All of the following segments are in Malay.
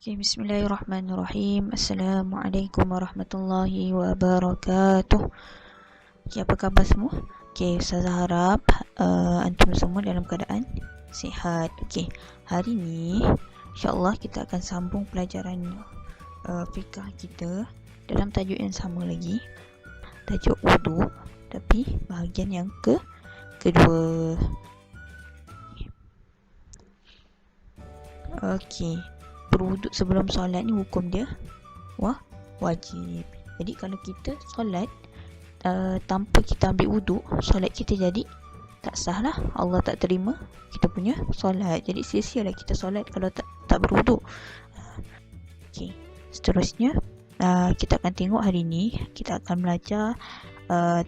Okay, bismillahirrahmanirrahim. Assalamualaikum warahmatullahi wabarakatuh. Okay, apa khabar semua? Okay, Ustazah harap antum semua dalam keadaan sihat. Okay, hari ni insyaAllah kita akan sambung pelajaran fiqh kita dalam tajuk yang sama lagi, tajuk wudu, tapi bahagian yang kedua. Okay, berwuduk sebelum solat ni hukum dia wajib. Jadi kalau kita solat tanpa kita ambil wuduk, solat kita jadi tak sah lah. Allah tak terima kita punya solat. Jadi sia-sia lah kita solat kalau tak berwuduk. Okay, seterusnya kita akan tengok hari ni kita akan belajar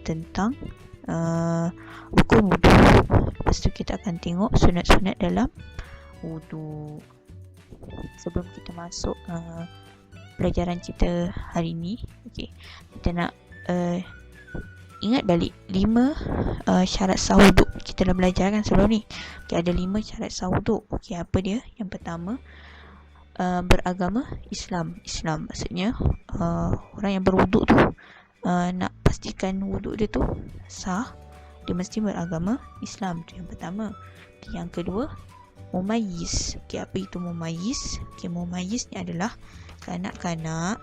tentang rukun wuduk. Lepas tu kita akan tengok sunat-sunat dalam wuduk. Sebelum kita masuk pelajaran kita hari ni, okay, kita nak ingat balik 5 syarat sah wuduk. Kita dah belajar kan sebelum ni. Okay, ada 5 syarat sah wuduk. Okay, apa dia? Yang pertama, beragama Islam. Islam maksudnya orang yang berwuduk tu nak pastikan wuduk dia tu sah, dia mesti beragama Islam. Tu yang pertama. Okay, yang kedua, mumayyiz. Okay, apa itu mumayyiz? Okay, mumayyiz ni adalah kanak-kanak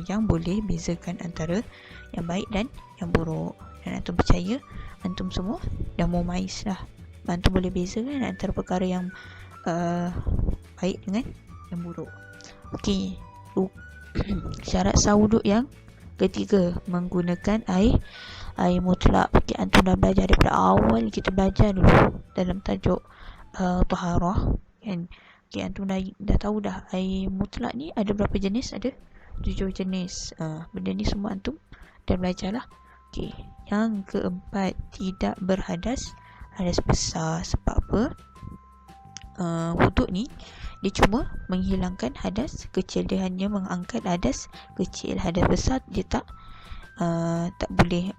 yang boleh bezakan antara yang baik dan yang buruk. Dan antum percaya antum semua dah mumayyiz lah. Antum boleh bezakan antara perkara yang baik dengan yang buruk. Okey, syarat sah wuduk yang ketiga, menggunakan air mutlak. Okay, antum dah belajar daripada awal, kita belajar dulu dalam tajuk taharah kan. Okay, antum dah tahu dah air mutlak ni ada berapa jenis? Ada 7 jenis. Benda ni semua antum dah belajar lah. Okay, yang keempat, tidak berhadas besar. Sebab apa? Wuduk ni dia cuma menghilangkan hadas kecil, dia hanya mengangkat hadas kecil. Hadas besar dia tak boleh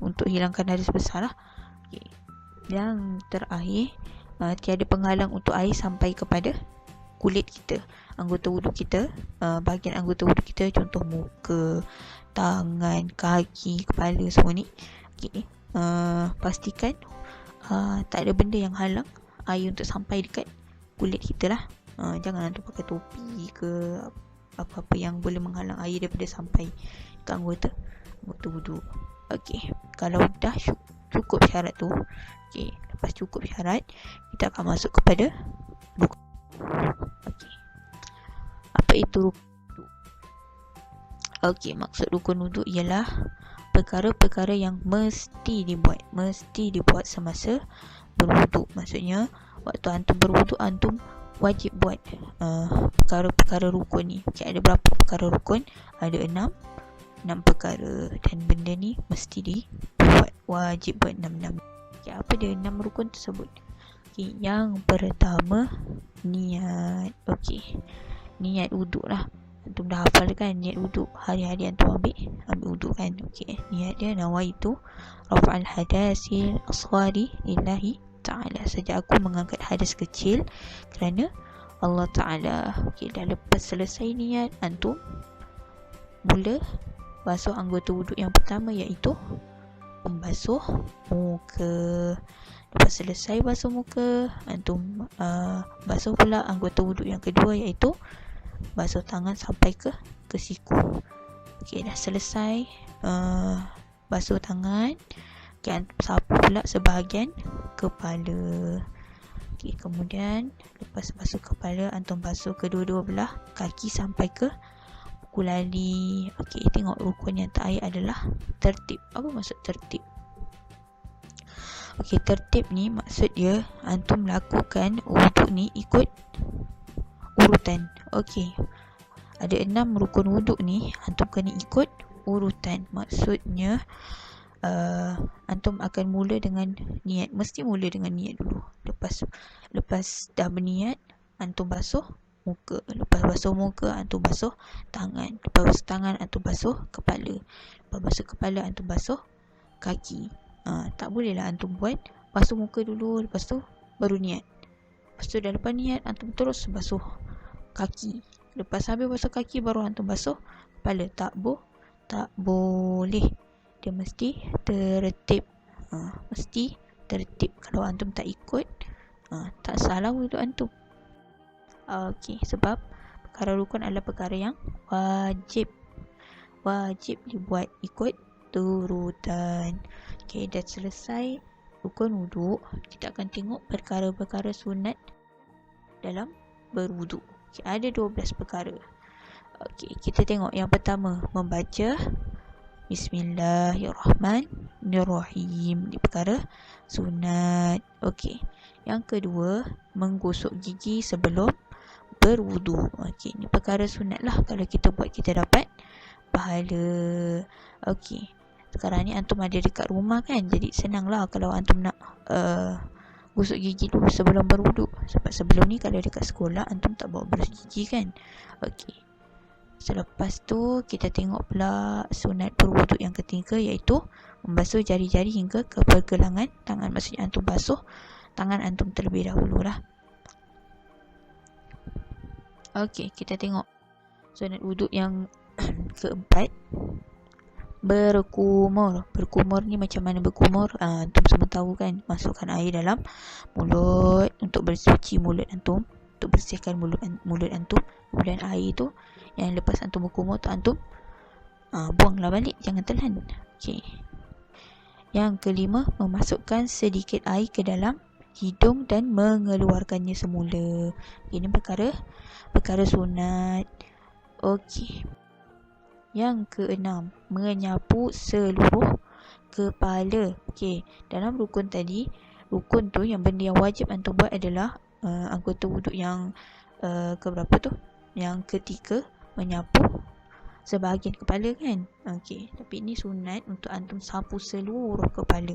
untuk hilangkan hadas besar lah. Okay. Yang terakhir, tiada penghalang untuk air sampai kepada kulit kita, anggota wuduk kita, bahagian anggota wuduk kita, contoh muka, tangan, kaki, kepala, semua ni. Okay. Pastikan tak ada benda yang halang air untuk sampai dekat kulit kita lah. Jangan antum pakai topi ke apa-apa yang boleh menghalang air daripada sampai ke anggota wuduk. Okay, kalau dah cukup syarat tu, okay, lepas cukup syarat, kita akan masuk kepada rukun. Okay, apa itu rukun wuduk? Okay, maksud rukun wuduk ialah perkara-perkara yang mesti dibuat semasa berwuduk. Maksudnya waktu antum berwuduk, antum wajib buat perkara-perkara rukun ni. Okay, ada berapa perkara rukun? Ada 6 perkara, dan benda ni mesti dibuat, wajib buat 6. Okay, apa dia 6 rukun tersebut? Okay, yang pertama, niat. Okay, niat wuduk lah. Antum dah hafal kan niat wuduk? Hari-hari antum ambil wuduk kan? Okay, niat dia nawaitu raf'al hadasil asghari lillahi ta'ala. Sejak aku mengangkat hadas kecil kerana Allah Ta'ala. Okay, dah lepas selesai niat, antum mula basuh anggota wuduk yang pertama, iaitu membasuh muka. Lepas selesai basuh muka, antum basuh pula anggota wuduk yang kedua, iaitu basuh tangan sampai ke siku. Okay, dah selesai basuh tangan, okay, antum sapu pula sebahagian kepala. Okay, kemudian lepas basuh kepala, antum basuh kedua-dua belah kaki sampai ke kulali. Okay, tengok rukun yang terakhir adalah tertib. Apa maksud tertib? Okay, tertib ni maksud dia antum lakukan wuduk ni ikut urutan. Okay, ada 6 rukun wuduk ni, antum kena ikut urutan. Maksudnya antum akan mula dengan niat. Mesti mula dengan niat dulu. Lepas dah berniat, antum basuh muka. Lepas basuh muka, antum basuh tangan. Lepas basuh tangan, antum basuh kepala. Lepas basuh kepala, antum basuh kaki. Tak boleh lah antum buat basuh muka dulu, lepas tu baru niat. Lepas tu dah lepas niat, antum terus basuh kaki. Lepas habis basuh kaki baru antum basuh kepala. Tak boleh. Dia mesti tertib. Mesti tertib. Kalau antum tak ikut, tak salah wuduk antum. Okey, sebab perkara rukun adalah perkara yang wajib dibuat ikut turutan. Okey, dah selesai rukun wuduk. Kita akan tengok perkara-perkara sunat dalam berwuduk. Okay, ada 12 perkara. Okey, kita tengok yang pertama, membaca Bismillahirrahmanirrahim. Ini perkara sunat. Okey. Yang kedua, menggosok gigi sebelum berwuduk. Okey, ini perkara sunat lah. Kalau kita buat, kita dapat pahala. Okey. Sekarang ni antum ada dekat rumah kan, jadi senang lah kalau antum nak gosok gigi dulu sebelum berwuduk. Sebab sebelum ni kalau dekat sekolah antum tak bawa berus gigi kan. Okey. Selepas tu kita tengok pula sunat berwuduk yang ketiga, iaitu membasuh jari-jari hingga ke pergelangan tangan. Maksudnya antum basuh tangan antum terlebih dahulu lah. Okey, kita tengok sunat wuduk yang keempat, berkumur. Berkumur ni macam mana berkumur? Antum semua tahu kan, masukkan air dalam mulut untuk bersuci mulut antum, untuk bersihkan mulut antum. Kemudian air tu yang lepas antum berkumur tu antum buanglah balik, jangan telan. Okey. Yang kelima, memasukkan sedikit air ke dalam hidung dan mengeluarkannya semula. Ini perkara sunat. Okey. Yang keenam, menyapu seluruh kepala. Okey, dalam rukun tadi, rukun tu yang benda yang wajib antum buat adalah anggota wuduk yang keberapa tu? Yang ketiga, menyapu sebahagian kepala kan. Okey, tapi ini sunat untuk antum sapu seluruh kepala.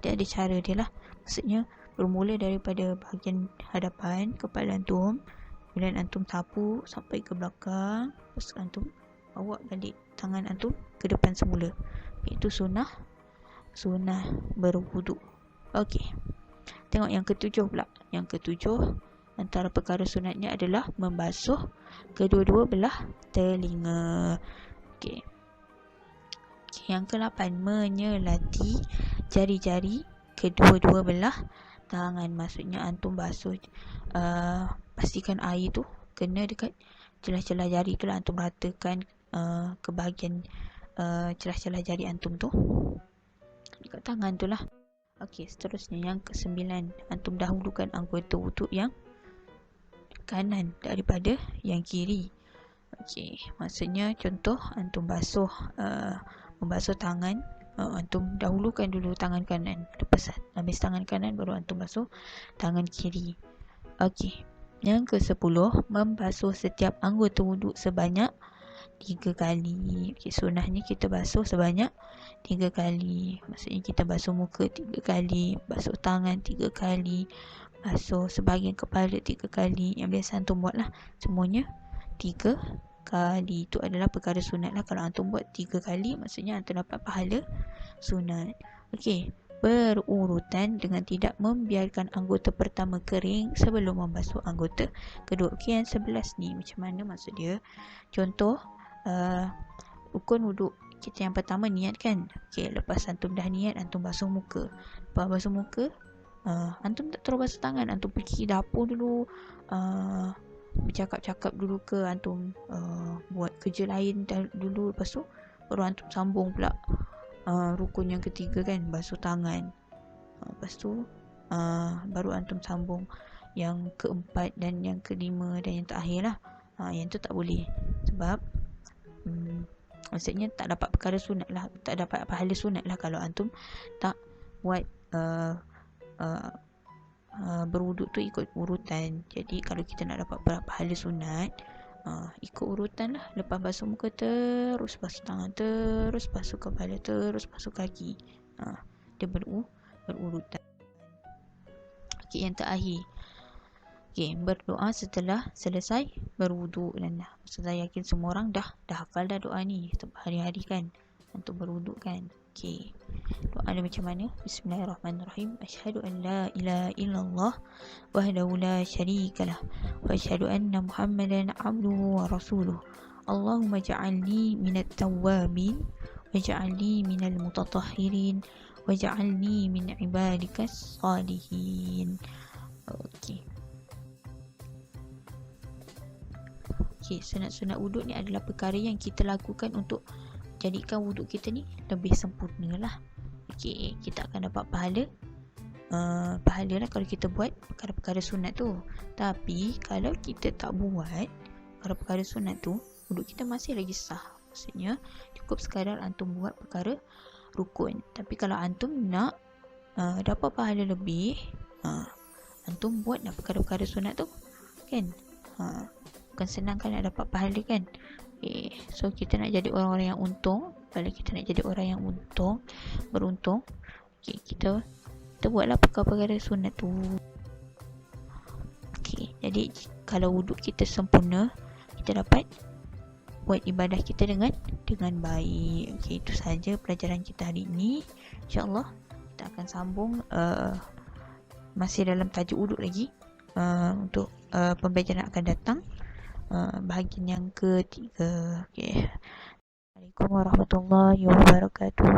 Dia ada cara dia lah. Maksudnya bermula daripada bahagian hadapan kepala antum, kemudian antum sapu sampai ke belakang, lepas antum bawa balik tangan antum ke depan semula. Itu sunnah berwuduk. Okey. Tengok yang ketujuh pula. Yang ketujuh, antara perkara sunatnya adalah membasuh kedua-dua belah telinga. Okey. Yang ke-8, menyelati jari-jari kedua-dua belah tangan. Maksudnya antum basuh, pastikan air tu kena dekat celah-celah jari tu lah. Antum ratakan ke bahagian celah-celah jari antum tu dekat tangan tu lah. Okey, seterusnya yang ke-9, antum dahulukan anggota wuduk yang kanan daripada yang kiri. Okey, maksudnya contoh antum membasuh tangan, antum dahulukan dulu tangan kanan, lepas habis tangan kanan baru antum basuh tangan kiri. Okey. Yang ke-10, membasuh setiap anggota wuduk sebanyak 3 kali. Okay, sunnahnya kita basuh sebanyak 3 kali. Maksudnya kita basuh muka 3 kali, basuh tangan 3 kali, basuh sebahagian kepala 3 kali. Yang biasa antum buat lah, semuanya 3 kali. Itu adalah perkara sunat lah. Kalau antum buat 3 kali, maksudnya antum dapat pahala sunat. Okey. Berurutan dengan tidak membiarkan anggota pertama kering sebelum membasuh anggota kedua. Okey, yang 11 ni macam mana maksud dia? Contoh, rukun wuduk kita yang pertama niat kan. Okey, lepas antum dah niat, antum basuh muka. Lepas basuh muka, antum tak terus basuh tangan, antum pergi dapur dulu, bercakap-cakap dulu ke, antum buat kerja lain dulu, lepas tu baru antum sambung pula rukun yang ketiga kan, basuh tangan. Lepas tu baru antum sambung yang keempat dan yang kelima dan yang terakhir lah. Yang tu tak boleh, sebab maksudnya tak dapat perkara sunat lah, tak dapat pahala sunat lah kalau antum tak buat berwuduk tu ikut urutan. Jadi kalau kita nak dapat pahala sunat, ikut urutan lah. Lepas basuh muka terus basuh tangan, terus basuh kepala, terus basuh kaki. Dia berurutan. Okey, yang terakhir, okey, berdoa setelah selesai berwuduk. Dan saya yakin semua orang dah hafal dah doa ni sebab hari-hari kan untuk berwuduk kan. Okey. Doa dia macam mana? Bismillahirrahmanirrahim. Asyhadu an la ilaha illallah wahdahu la syarikalah wa asyhadu anna Muhammadan abduhu wa rasuluh. Allahumma ja'alni minat tawwabin waj'alni minal mutatahhirin waj'alni min ibadikas salihin. Okey. Okey, sunat-sunat wuduk ni adalah perkara yang kita lakukan untuk jadikan wuduk kita ni lebih sempurna lah. Okey, kita akan dapat pahala. Pahala lah kalau kita buat perkara-perkara sunat tu. Tapi kalau kita tak buat perkara-perkara sunat tu, wuduk kita masih lagi sah. Maksudnya cukup sekadar antum buat perkara rukun. Tapi kalau antum nak dapat pahala lebih, antum buat dah perkara-perkara sunat tu, kan? Bukan senang kan nak dapat pahala, kan? So kita nak jadi orang-orang yang untung. Kalau kita nak jadi orang yang beruntung, kita buatlah perkara-perkara sunat tu. Jadi kalau wuduk kita sempurna, kita dapat buat ibadah kita dengan baik. Itu saja pelajaran kita hari ini. InsyaAllah kita akan sambung masih dalam tajuk wuduk lagi untuk pembelajaran akan datang, bahagian yang ketiga. Assalamualaikum warahmatullahi wabarakatuh.